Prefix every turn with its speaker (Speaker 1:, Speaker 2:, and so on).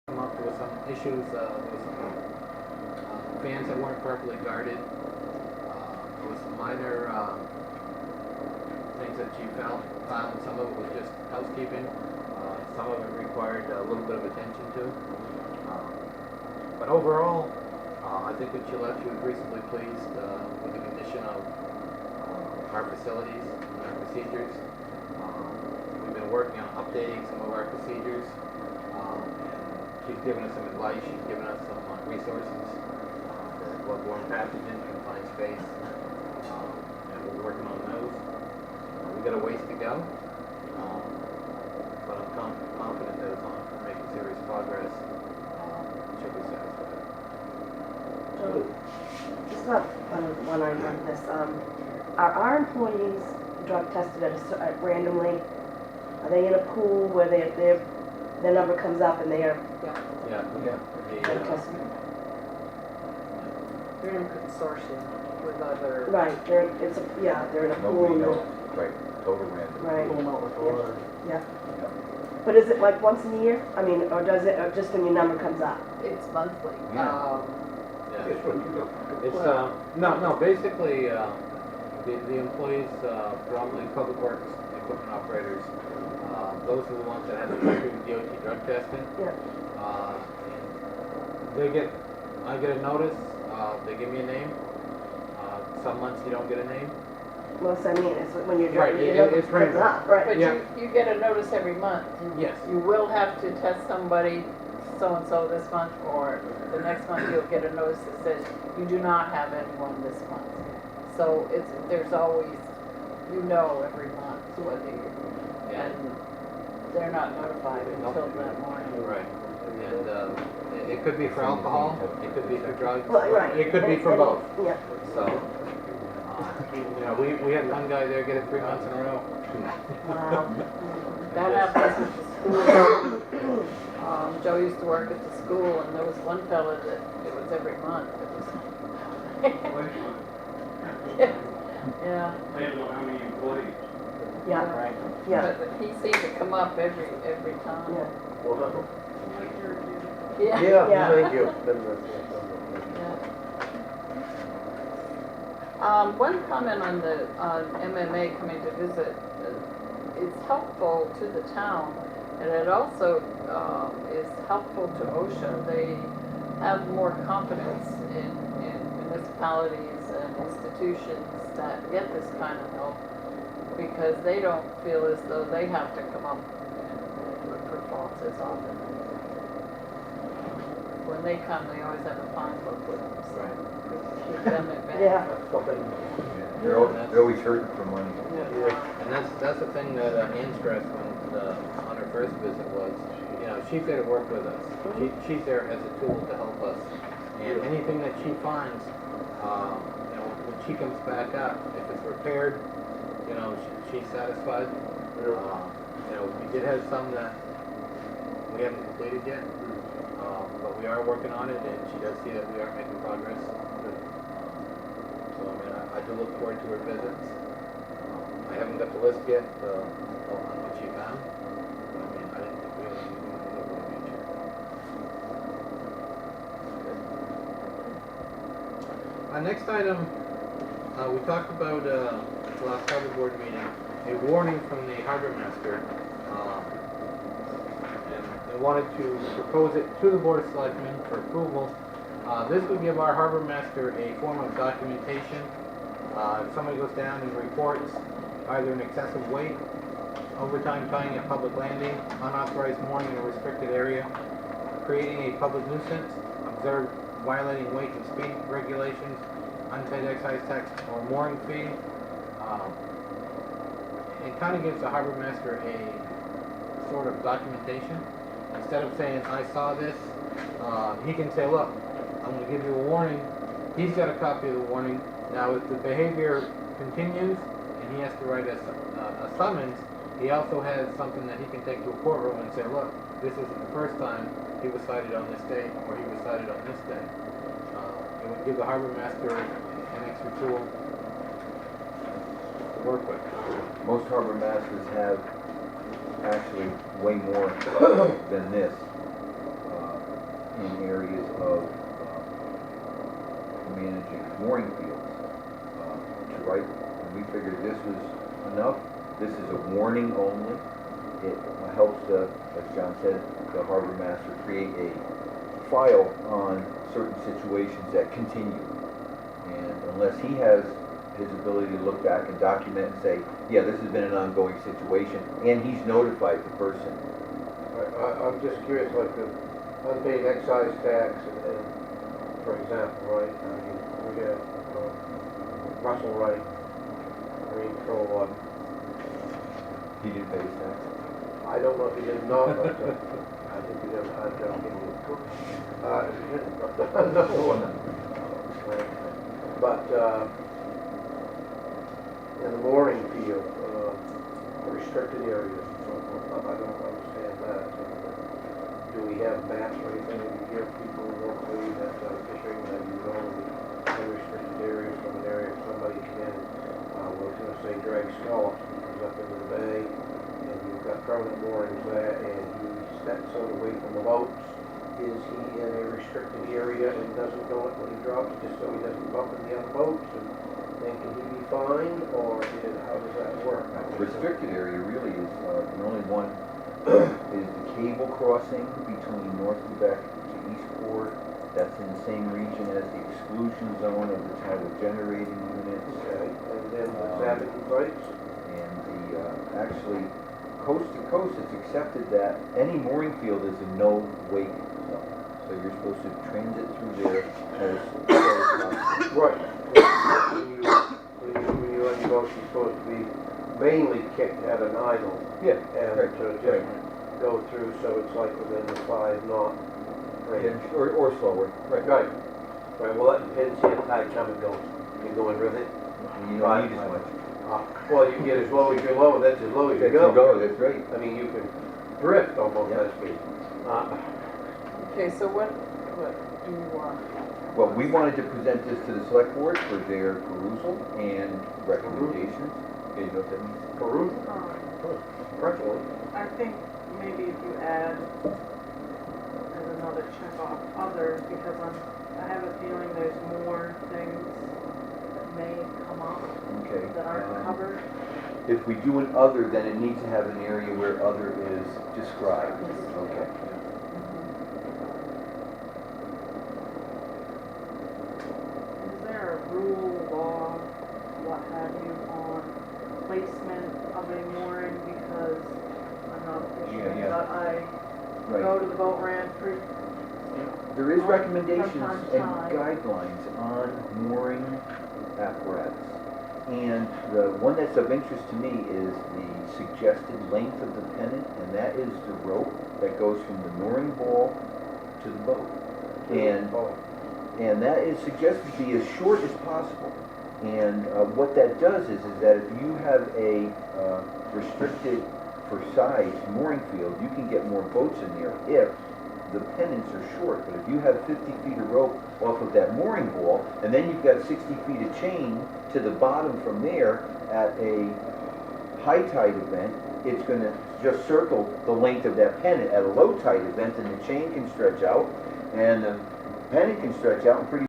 Speaker 1: Come up, there was some issues, there was some fans that weren't properly guarded. There was some minor things that she found. Some of it was just housekeeping. Some of it required a little bit of attention to. But overall, I think when she left, she was reasonably pleased with the condition of our facilities and our procedures. We've been working on updating some of our procedures. She's given us some advice, she's given us some resources for bloodborne pathogens, confined space, and we're working on those. We've got a ways to go, but I'm confident that as long as we're making serious progress, she'll be satisfied.
Speaker 2: So, just not one item on this. Are our employees drug tested randomly? Are they in a pool where their number comes up and they are
Speaker 1: Yeah.
Speaker 2: drug tested?
Speaker 3: They're in a consortium with other.
Speaker 2: Right, they're in a pool.
Speaker 4: Nobody knows, right, total random.
Speaker 2: Right. Yeah. But is it like once a year? I mean, or does it, or just when your number comes up?
Speaker 3: It's monthly.
Speaker 4: Yeah.
Speaker 1: Yeah. It's,
Speaker 3: Well-
Speaker 1: no, basically, the employees, predominantly public works, equipment operators, those are the ones that have to go through DOT drug testing.
Speaker 2: Yeah.
Speaker 1: I get a notice, they give me a name. Some months you don't get a name.
Speaker 2: Most I mean is when you're
Speaker 1: Right,
Speaker 2: driving, your number
Speaker 1: it's
Speaker 2: comes
Speaker 1: random.
Speaker 2: up, right?
Speaker 3: But
Speaker 1: Yeah.
Speaker 3: you get a notice every month.
Speaker 1: Yes.
Speaker 3: You will have to test somebody so-and-so this month, or the next month you'll get a notice that says you do not have anyone this month. So there's always, every month whether you, and they're not notified until that morning.
Speaker 1: Right. And it could be for alcohol, it could be for drugs,
Speaker 2: Well, right.
Speaker 1: it could be for both.
Speaker 2: Yeah.
Speaker 1: So, we had one guy there get it 3 months in a row.
Speaker 2: Wow.
Speaker 3: That happens at the school. Joe used to work at the school, and there was one fella that it was every month. It was yeah.
Speaker 5: They don't know how many employees.
Speaker 2: Yeah.
Speaker 1: Right.
Speaker 2: Yeah.
Speaker 3: But he seemed to come up every time.
Speaker 2: Yeah.
Speaker 3: Yeah.
Speaker 2: Yeah.
Speaker 6: Thank you.
Speaker 3: One comment on the MMA coming to visit. It's helpful to the town, and it also is helpful to OSHA. They have more confidence in municipalities and institutions that get this kind of help, because they don't feel as though they have to come up and look for faults as often. When they come, they always have a fine book with them, so keep them at bay.
Speaker 2: Yeah.
Speaker 4: They're always hurting for money.
Speaker 1: And that's the thing that Ann stressed on her first visit was, she's there to work with us. She's there as a tool to help us. And anything that she finds, when she comes back up, if it's repaired, she's satisfied. We did have some that we haven't completed yet, but we are working on it, and she does see that we are making progress. So, I do look forward to her visits. I haven't got the list yet on what she found. But, I didn't think we had anything to look in the future. Next item, we talked about the last harbor board meeting, a warning from the harbor master. And they wanted to propose it to the Board of Selectmen for approval. This would give our harbor master a form of documentation. If somebody goes down and reports either an excessive weight, overtime towing at public landing, unauthorized mooring in a restricted area, creating a public nuisance, observed violating weight and speed regulations, unpaid excise tax or mooring fee, it kind of gives the harbor master a sort of documentation. Instead of saying, I saw this, he can say, look, I'm going to give you a warning. He's got a copy of the warning. Now, if the behavior continues and he has to write a summons, he also has something that he can take to a courtroom and say, look, this isn't the first time he was cited on this day or he was cited on this day. It would give the harbor master an extra tool to work with.
Speaker 4: Most harbor masters have actually way more than this. in areas of managing mooring fields. To write, and we figured this was enough. This is a warning only. It helps, as John said, the harbor master create a file on certain situations that continue. And unless he has his ability to look back and document and say, yeah, this has been an ongoing situation, and he's notified the person.
Speaker 5: I'm just curious, like the unpaid excise tax, and for example, right, I mean, we have Russell Wright, Marine Patrol One.
Speaker 4: He didn't pay his tax.
Speaker 5: I don't know if he did or not, but I think he did, I don't think he did. Another one. But, in the mooring field, restricted areas and so forth, I don't understand that. Do we have maps or anything that we give people locally that fishing, that you know, the restricted areas from an area, if somebody can, we're gonna say drag scallops, because up into the bay, and you've got permanent moorings there, and he steps out away from the boats, is he in a restricted area and doesn't know it when he drops, just so he doesn't bump in the other boats, and can he be fined, or how does that work?
Speaker 4: Restricted area really is, the only one is the cable crossing between North Lubec to Eastport. That's in the same region as the exclusion zone of the tidal generating units.
Speaker 5: Okay, and then the salmon sites?
Speaker 4: And the, actually, coast to coast, it's accepted that any mooring field is a no-wake zone. So you're supposed to transit through there as far as possible.
Speaker 5: Right. When you on your boat, you're supposed to be mainly kicked at an idle.
Speaker 4: Yeah,
Speaker 5: And
Speaker 4: right,
Speaker 5: to just
Speaker 4: right.
Speaker 5: go through, so it's like within the 5 knot range.
Speaker 4: Yeah, or slower, right.
Speaker 5: Right. Right, well, that depends, see the tide come and go. You can go in with it.
Speaker 4: You don't need as much.
Speaker 5: Well, you can get as low as you go, that's as low as you
Speaker 4: That's
Speaker 5: go.
Speaker 4: you go, that's right.
Speaker 5: I mean, you can drift almost
Speaker 4: Yeah.
Speaker 5: that speed.
Speaker 3: Okay, so what do you want?
Speaker 4: Well, we wanted to present this to the select board for their perusal and recommendations. Yeah, you know what that means?
Speaker 5: Peru, virtually.
Speaker 6: I think maybe if you add as another check off others, because I have a feeling there's more things that may come up
Speaker 4: Okay.
Speaker 6: that aren't covered.
Speaker 4: If we do an other, then it needs to have an area where other is described. Okay.
Speaker 6: Is there a rule, law, what have you, on placement of a mooring? Because I'm not a fisherman,
Speaker 4: Yeah.
Speaker 6: but I
Speaker 4: Right.
Speaker 6: go to the boat ramp
Speaker 4: There is
Speaker 6: From
Speaker 4: recommendations
Speaker 6: time to
Speaker 4: and
Speaker 6: time.
Speaker 4: guidelines on mooring apparatus. And the one that's of interest to me is the suggested length of the pennant, and that is the rope that goes from the mooring ball to the boat. And that is suggested to be as short as possible. And what that does is that if you have a restricted for size mooring field, you can get more boats in there if the pennants are short. But if you have 50 feet of rope off of that mooring ball, and then you've got 60 feet of chain to the bottom from there at a high tide event, it's going to just circle the length of that pennant. At a low tide event, and the chain can stretch out, and the pennant can stretch out, and pretty